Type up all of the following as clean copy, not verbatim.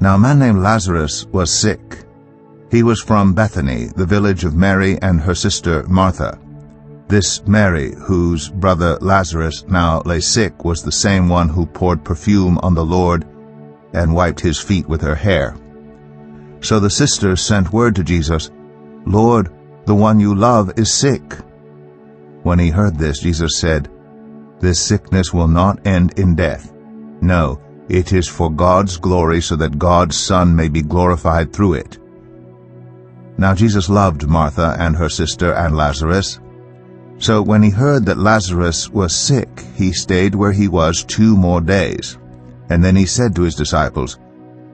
Now a man named Lazarus was sick. He was from Bethany, the village of Mary and her sister Martha. This Mary, whose brother Lazarus now lay sick, was the same one who poured perfume on the Lord and wiped his feet with her hair. So the sisters sent word to Jesus, "Lord, the one you love is sick." When he heard this, Jesus said, "This sickness will not end in death. No, it is for God's glory, so that God's Son may be glorified through it." Now Jesus loved Martha and her sister and Lazarus. So when he heard that Lazarus was sick, he stayed where he was 2 more days. And then he said to his disciples,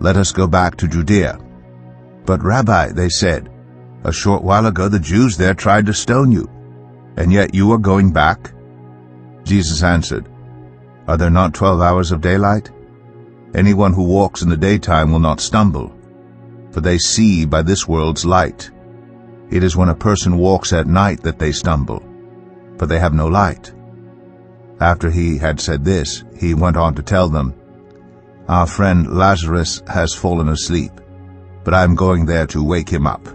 "Let us go back to Judea." "But Rabbi," they said, "a short while ago the Jews there tried to stone you, and yet you are going back?" Jesus answered, "Are there not 12 hours of daylight? Anyone who walks in the daytime will not stumble, for they see by this world's light. It is when a person walks at night that they stumble, for they have no light." After he had said this, he went on to tell them, "Our friend Lazarus has fallen asleep, but I am going there to wake him up."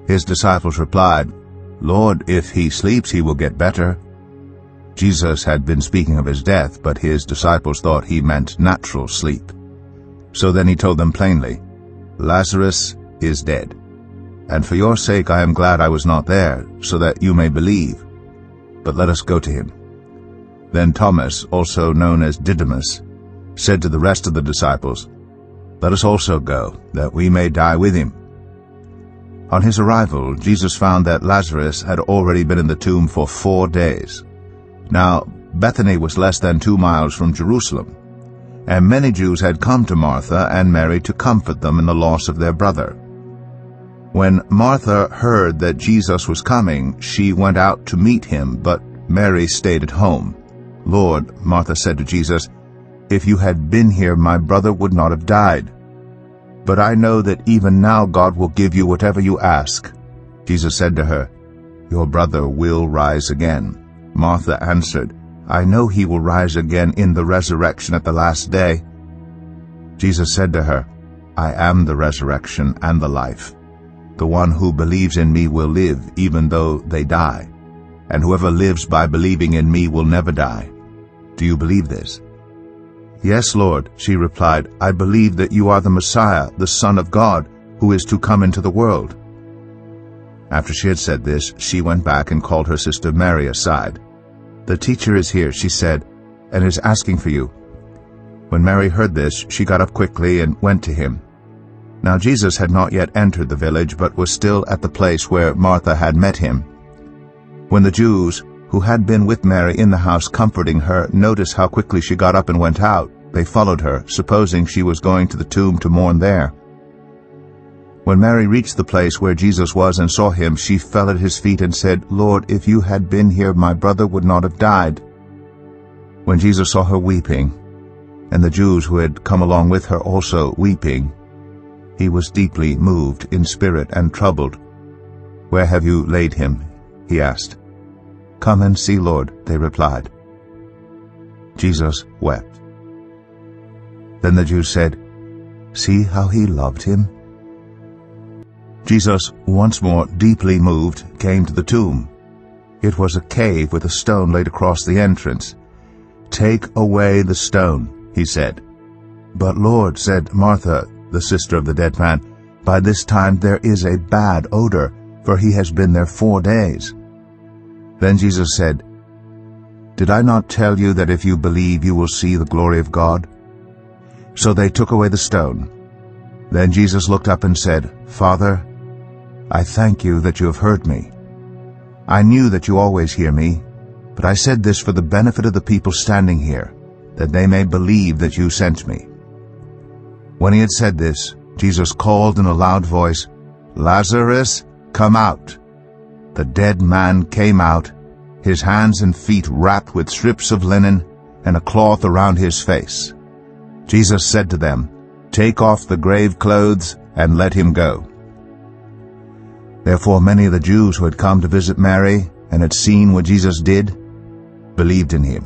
His disciples replied, "Lord, if he sleeps, he will get better." Jesus had been speaking of his death, but his disciples thought he meant natural sleep. So then he told them plainly, "Lazarus is dead, and for your sake I am glad I was not there, so that you may believe. But let us go to him." Then Thomas, also known as Didymus, said to the rest of the disciples, "Let us also go, that we may die with him." On his arrival, Jesus found that Lazarus had already been in the tomb for 4 days. Now Bethany was less than 2 miles from Jerusalem, and many Jews had come to Martha and Mary to comfort them in the loss of their brother. When Martha heard that Jesus was coming, she went out to meet him, but Mary stayed at home. "Lord," Martha said to Jesus, "if you had been here, my brother would not have died. But I know that even now God will give you whatever you ask." Jesus said to her, "Your brother will rise again." Martha answered, "I know he will rise again in the resurrection at the last day." Jesus said to her, "I am the resurrection and the life. The one who believes in me will live even though they die, and whoever lives by believing in me will never die. Do you believe this?" "Yes, Lord," she replied, "I believe that you are the Messiah, the Son of God, who is to come into the world." After she had said this, she went back and called her sister Mary aside. "The teacher is here," she said, "and is asking for you." When Mary heard this, she got up quickly and went to him. Now Jesus had not yet entered the village, but was still at the place where Martha had met him. When the Jews, who had been with Mary in the house comforting her, noticed how quickly she got up and went out, they followed her, supposing she was going to the tomb to mourn there. When Mary reached the place where Jesus was and saw him, she fell at his feet and said, "Lord, if you had been here, my brother would not have died." When Jesus saw her weeping, and the Jews who had come along with her also weeping, he was deeply moved in spirit and troubled. "Where have you laid him?" he asked. "Come and see, Lord," they replied. Jesus wept. Then the Jews said, "See how he loved him." Jesus, once more deeply moved, came to the tomb. It was a cave with a stone laid across the entrance. "Take away the stone," he said. "But Lord," said Martha, the sister of the dead man, "by this time there is a bad odor, for he has been there 4 days." Then Jesus said, "Did I not tell you that if you believe you will see the glory of God?" So they took away the stone. Then Jesus looked up and said, "Father, I thank you that you have heard me. I knew that you always hear me, but I said this for the benefit of the people standing here, that they may believe that you sent me." When he had said this, Jesus called in a loud voice, "Lazarus, come out." The dead man came out, his hands and feet wrapped with strips of linen and a cloth around his face. Jesus said to them, "Take off the grave clothes and let him go." Therefore many of the Jews who had come to visit Mary and had seen what Jesus did believed in him.